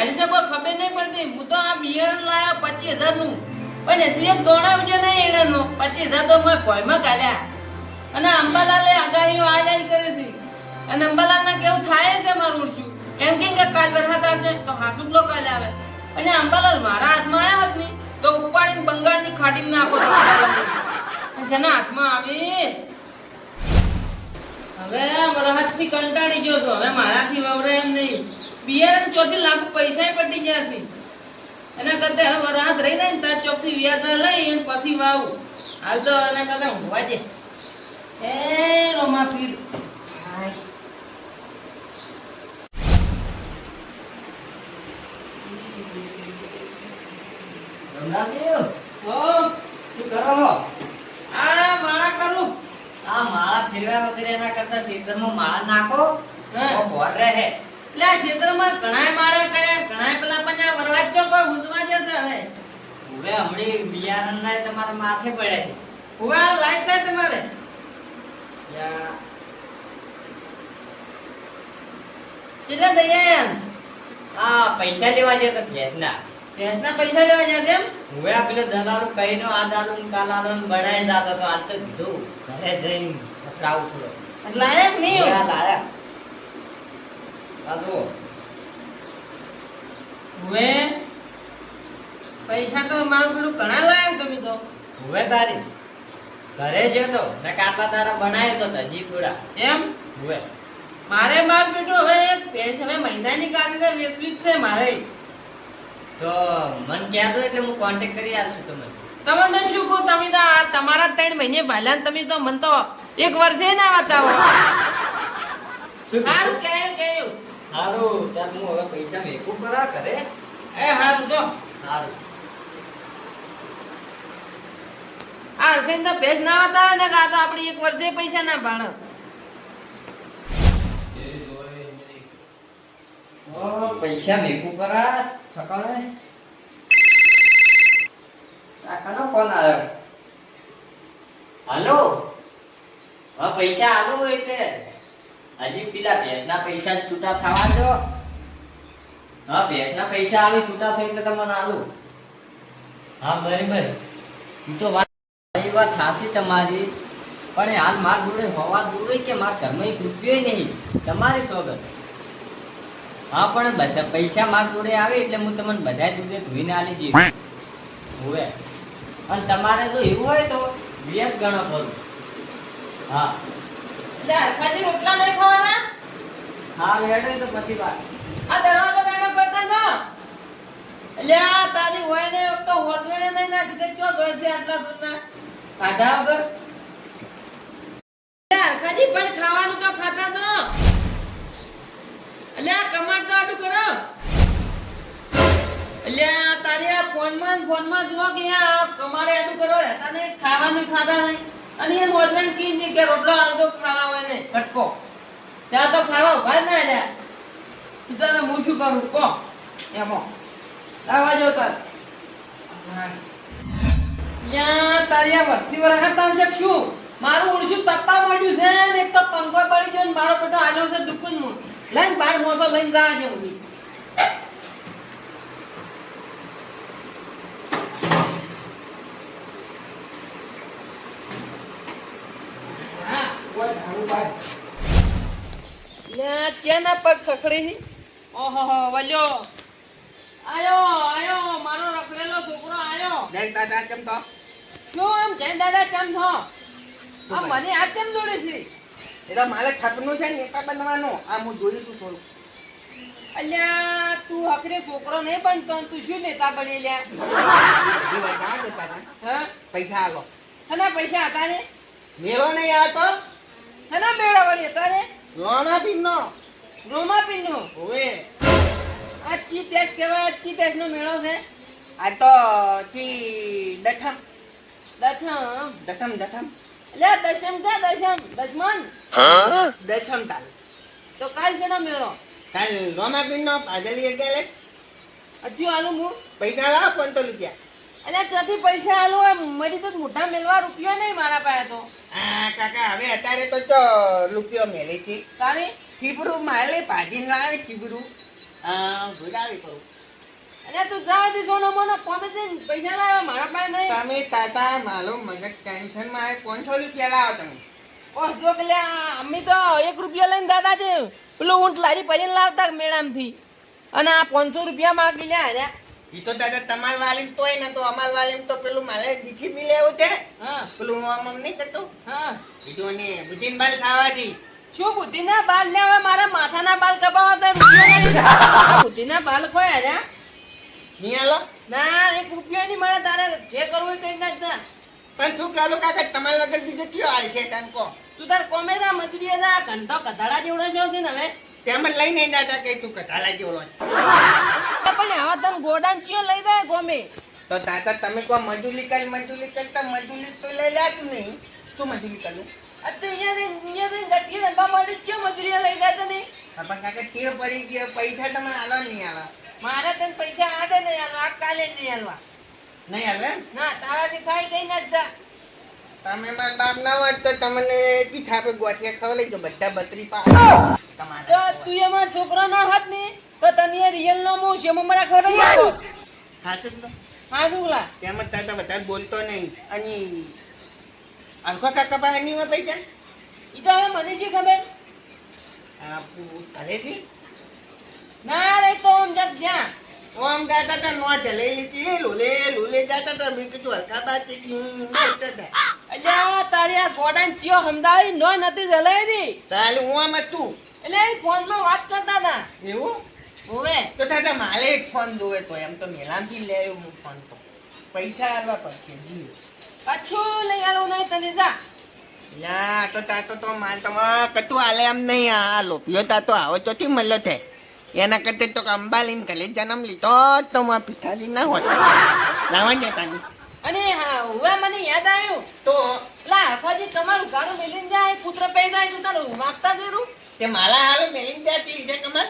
પહેલી તો કોઈ ખબર નહીં પડતી. હું તો આ બિયર લાવ્યો 25,000 નું, પણ એથી એક દોણા ઉજ્યો નહીં એનો 25,000 તો મેં ભોયમાં કાલ્યા. અને અંબાલાલે આગાહીઓ આ કરે છે, અને અંબાલાલના કેવું થાય છે મારું શું એમ કે કાલ વરસાદ આવશે તો હાસુકલો કાલે આવે, અને અંબાલાલ મારા હાથમાં આવ્યા હોત ને તો ઉપાડીને બંગાળની ખાડીમાં નાખો તો જેના હાથમાં આવી. હવે વરસાદથી કંટાળી ગયો છો, હવે મારાથી વવરાય એમ નહીં. બિયારણ 4 લાખ પૈસા પટી ગયા છે, એના કરતા હવે વરસાદ રહી જાય ને તાર ચોકથી વ્યાજ લઈ અને પછી વાવું. હાલ તો એના કરતા ઊંઘવા છે. એ રોમા પીર માળા ફેરવ્યા વગર એના કરતા ક્ષેત્રમાં માળા નાખો તો ભોર રહે. એટલે આ ક્ષેત્રમાં ઘણાય માળા કર્યા, ઘણાય પેલા પંજા વરવાજ ચો કોઈ ઊંધવા જશે. હવે હમણી બિયારણ ના તમારા માથે પડે છે. હવે લાઈટ થાય તમારે કેટલા દયા આ પૈસા લેવા જતો ભેંસના પૈસા લેવા જાય એમ. હવે આ પેલો દલાલો કહીનો આ દાલુ કાલ આલો બનાવી જાતો તો આજ તો કીધું ઘરે જઈને પકડાવું થોડો લાયક નહીં લાયા આ જો હવે પૈસા તો મારું પેલું ઘણા લાયક તમે તો. હવે તારી ઘરે જતો ને કાટલા તારા બનાવ્યો તો હજી થોડા એમ. હવે મારે માર બેટો હવે એક ભેંસ હવે મહિનાની કાઢી છે વેચવી જ છે મારે. તો મન કહેતો એટલે હું કોન્ટેક્ટ કરી આલું છું તમને. તમે તો શું કહો, તમે તો આ તમારા 3 મહિને ભાલ્યા તમે તો મન તો 1 વર્ષે ના બતાવો. સારું કેવું સારું ત્યાર હું હવે પૈસા મેકું કરા કરે. એ સારું જો સારું આ રખીને તો ભેંસ ના બતાવે ને કે આ તો આપણે 1 વર્ષે પૈસા ના ભાણ. પૈસા મેકું કરા ઠકાણે. આ કનો ફોન આવ્યો? હાલો હા પૈસા આલો એટલે હજી પેલા ભેંસના પૈસા જ છૂટા થવા દો. હા ભેંસના પૈસા આવે છૂટા થાય એટલે તમને આલું. હા બરાબર ઈ તો વાત સાચી તમારી, પણ હાલ માર જોડે હોવા જોડે કે મારા ઘરમાં 1 રૂપિયો નહીં તમારી સોગંદ. હા પણ બધા પૈસા માર જોડે આવે એટલે હું તમને બધા દૂધે ધોઈને આલી દઈશ. હોવે અને તમારે જો એવું હોય તો વ્યાજ ગણો કરું. હા કદી રોટલા નહીં ખાવાના. હા રેડો તો પછી વાત. આ દરવાજો કાઢો કરતા જો. અલ્યા તારી હોય ને તો હોતવેડે નહીં ના શકે ચો જોઈ છે આટલા દૂરના ખાધા વગર. યાર કદી પણ ખાવાનું તો ખાતા જો. અલ્યા કમાડ તો આટું કરો. અલ્યા તારી આ ફોનમાં જુઓ કે આ કમાડે આટું કરો રહેતા ને ખાવાનું ખાતા નહીં. અને એ મોજમેન્ટ કી કે રોટલો આલતો ખાવા હોય ને કટકો ત્યાં તો ખાવા ઉભા ના રહ્યા. તું તને હું શું કરું કો એમો લાવવા જો તાર. યા તારી આ વર્તી વરખત આવશે શું મારું ઉડશું તપ્પા મળ્યું છે ને એક તો પંખો પડી ગયો ને મારો પેટો આજો છે દુકુન મુ લઈને બાર મોસો લઈને જા છે હું. ચેના પગ ખખડી. ઓહો વલ્યો આયો મારો રખડેલો છોકરો આયો. જય દાદા કેમ તો? શું આમ જય દાદા ચમ થો? આ મને આ ચમ જોડે છે. એલા માલે ઠકનું છે ને એકા બનવાનું. આ હું જોયું તું થોડું. અલ્યા તું હકરે છોકરો નહીં બનતો તું શું નેતા બની લ્યા? હજી વધારે જતા હતા. હા પૈસા આલો. થના પૈસા હતા ને? મેળો નહીં આવતો. થના મેળા વળી હતા ને? રોમા પીનો. રોમાપીનો. ઓવે આ ચી ટેસ કેવા ચી ટેસ નો મેળો છે? આ તો થી દઠમ દશમ. લે દશમ કે દશમન? દશમ તાલ. તો કાલ છે નો મેળો? કાલ રોમા પીનો પાદલી ગેલે. હજી આલું હું પૈસા લાવ 500 રૂપિયા. અલ્યા ચોથી પૈસા આલું હોય મરી તો મોટા મેલવા રૂપિયો નહીં મારા પાસે તો. આ કાકા હવે અત્યારે તો જો રૂપિયો મેલે છે. તારી થીબરું માલે ભાજીને લાવે થીબરું. ભૂલાવી કરું. અરે તું જા દે સોનો મોનો કોમે દે પૈસા લાવ્યો મારા પાસે નહીં. તમે તાતા મારો મગજ ટેન્શન માં આવે 500 રૂપિયા લાવો તમે ઓ જો કે લે અમ્મી તો 1 રૂપિયા લઈને દાદા છે પેલું ઊંટ લારી પડીને લાવતા મેળામથી અને આ 500 રૂપિયા માંગી લે અરે ઈ તો દાદા તમાર વાલીમ તોય ને તો અમાર વાલીમ તો પેલું મારે દીઠી બી લેવું છે હા પેલું હું આમ નહીં કરતો હા બીજું ને બુધીન બાલ ખાવાથી શું બુદ્ધિના બાલ લે હવે મારા માથાના બાલ કપાવા તો રૂપિયા નહીં. બુદ્ધિના બાલ કોઈ અરે નહીં આલો ના 1 રૂપિયા ની મારે તારે જે કરવું એ કરી નાખ જા. પણ શું કાલો કાકા તમાર વગર બીજો કયો હાલ છે તને કહો તું તાર કોમે જા મજૂરી જા ઘંટો કધાડા જેવડો છો છે ને હવે તેમ જ લઈને દાદા કે તું કટાલા જેવો પણ હવે તને ગોડાન ચિયો લઈ જાય ગોમે તો તાતા તમે કહો મજૂરી કર તો મજૂરી તો લઈ લેતું નહીં શું મજૂરી કરું અત્યારે અહીંયા ગટકી રંબા માટે ચિયો મજૂરી લઈ જાય તને પણ કાકા ટેવ પડી ગયો પૈસા તમે આલો નહીં આલો મારે તને પૈસા આજે નહીં આલવા આ કાલે નહીં આલવા નહીં આલે ના તારાથી થાય કઈ ના જા તમે મારા બાપ ના હોત તો તમને કી થાપે ગોઠિયા ખવડાવી દો બધા 32 પા તો તમારા તું એમાં છોકરો ના હાથ ને તો તને રિયલ નો મો છે મમરા ખવડાવી આપો હાચું તો હા શુક્લા તેમ જ તાતા બધા બોલતો નહીં અને અંકો કાકા પાસે નહીં હોય પૈસા ઈ તો હવે મને શી ખબર આ ઘરેથી ના રે તો આમ જગ જ્યાં ઓમ જાતા તા નો ચલે લીધી લોલે જાતા તા મેં કીધું હલકા બાતી કી જતા તા અલ્યા તારી આ ગોડાન ચિયો સમજાવી નો નથી જલાઈ ની તાલે હું આમ તું એટલે ફોન માં વાત કરતા હતા એવું હોવે તો તાતા માલે એક ફોન દોવે તો એમ તો મેલામથી લે આવ્યો હું ફોન તો પૈસા આલવા પડશે જી પાછું લઈ આલો નહીં તને જા યા તો તાતો તો માલ તો કતું આલે એમ નહીં આ લોપિયો તાતો આવો તો થી મળ્યો છે એના કરતા તો અંબાલીન કલે જન્મ લીધો તો માં પિતાજી ના હોત લાવવા દે તાની અને હા હવે મને યાદ આવ્યું તો લા હરફાજી તમારું ગાડું મેલીને જાય પુત્ર પેદા જાય તું તારું વાગતા દેરું તે મારા હાલ મેલીન જાતી છે કમલ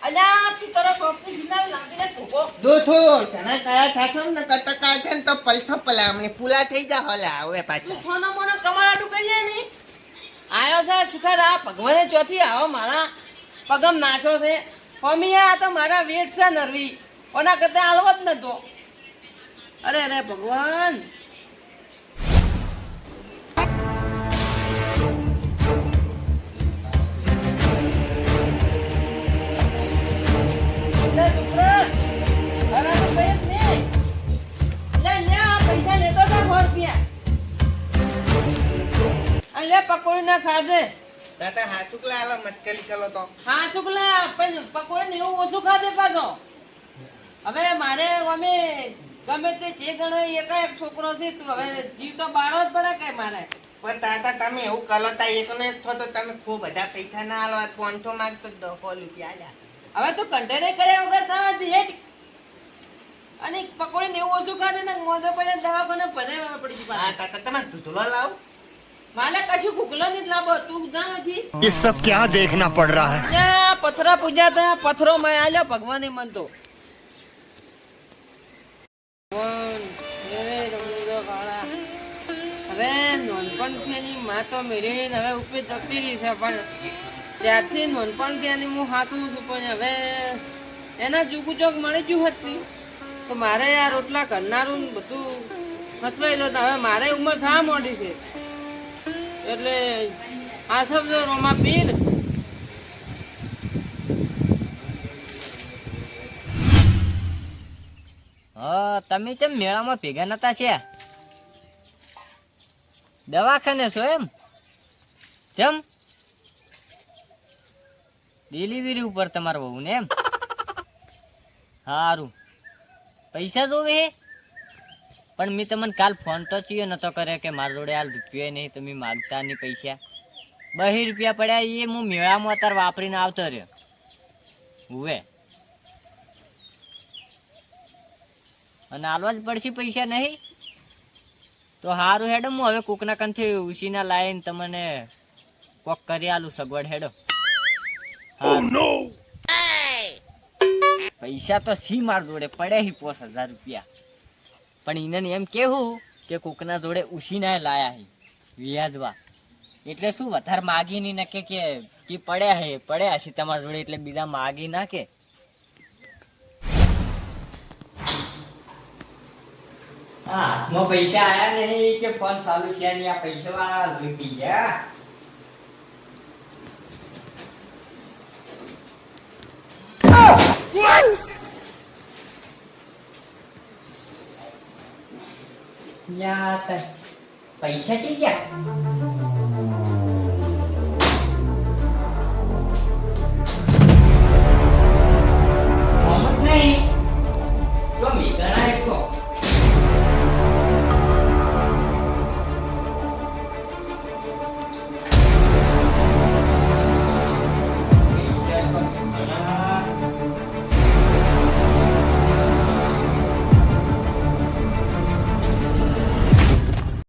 અલ્યા તું તારા બાપની સિનાવ લાગી દે તું દોથો તને કયા ઠાઠો ને કટા કા છે ને તો પલથો પલા અમને પૂલા થઈ જા હોલા હવે પાછા તું છોના મોના કમાડાટું કરી લે ની આયો છે સુખાર આ ભગવાને ચોથી આવો મારા પગમ નાશો છે મમ્મી આ તો મારા વેટ છે નરવી ઓના કરતા હાલવો જ નતો અરે અરે ભગવાન લે છોકરા અરે તો કઈ જ નહીં લે લે આ પૈસા લેતો હતા 100 રૂપિયા આ લે પકોડી ના ખાજે તાતા હાચુકલા આલો મટકલી કલો તો હા શુક્લા પણ પકોડી ને એવું ઓછું ખાજે પાછો હવે મારે અમે ગમે તે જે ગણો એકાએક છોકરો છે તું હવે જીવ તો બાળો જ પડે કે મારે પણ તાતા તમે એવું કલો તા એકને થો તો તમે ખૂબ બધા પૈસા ના આલો 500 માંગતો 100 રૂપિયા આલ્યા હવે તું કંટેને કર્યા વગર થવાથી હેઠ અને પકોડી ને એવું ઓછું ખાજે ને મોઢે પડે દવાખાને ભરે પડી ગઈ હા તાતા તમે ધૂધલો લાવ મારે કશું ગુગલો નહીં લાવો તું ના નથી ये सब क्या देखना पड़ रहा है ત્યાં પથરા પૂજા તો પથરો માં આલ્યો ભગવાને મન તો હવે નોનપણથી એની માં તો મેળવીને હવે ઉપે જતી રહી છે પણ ત્યારથી નોનપણથી એની હું હાથું છું પણ હવે એના જુગુ ચોક મળી ગયું હતી તો મારે આ રોટલા કરનારું બધું ફસવાઈ લો હવે મારે ઉંમર થવા માંડી છે એટલે આ સબ રોમા પીર હા તમે કેમ મેળામાં ભેગા નતા છે દવાખાને છો એમ ચમ ડિલિવરી ઉપર તમારા બહુ ને એમ સારું પૈસા જોવે હે પણ મેં તમને કાલ ફોન તો ચિયો નતો કરે કે મારા જોડે હાલ રૂપિયા નહીં તમે માગતા નહીં પૈસા 2 રૂપિયા પડ્યા એ હું મેળામાં અત્યારે વાપરીને આવતો રહ્યો હુવે અને આલવા જ પડશે પૈસા નહીં તો સારું હેડો હું હવે કોકના કંથી ઉસીના લાવીને તમને કોક કરી આલું સગવડ હેડો પૈસા તો સી માર જોડે પડે 5000 રૂપિયા પણ એને એમ કેવું કે કોકના જોડે ઉસીના લાયા હે વ્યાજવા એટલે શું વધારે માગી નહીં નાખે કે પડ્યા હશે તમારા જોડે એટલે બીજા માગી નાખે આ હાથમાં પૈસા આયા નહીં કે ફોન ચાલુ છે નહીં, આ પૈસા વાળા લોહી પી ગયા. યાર, પૈસા ચી ગયા?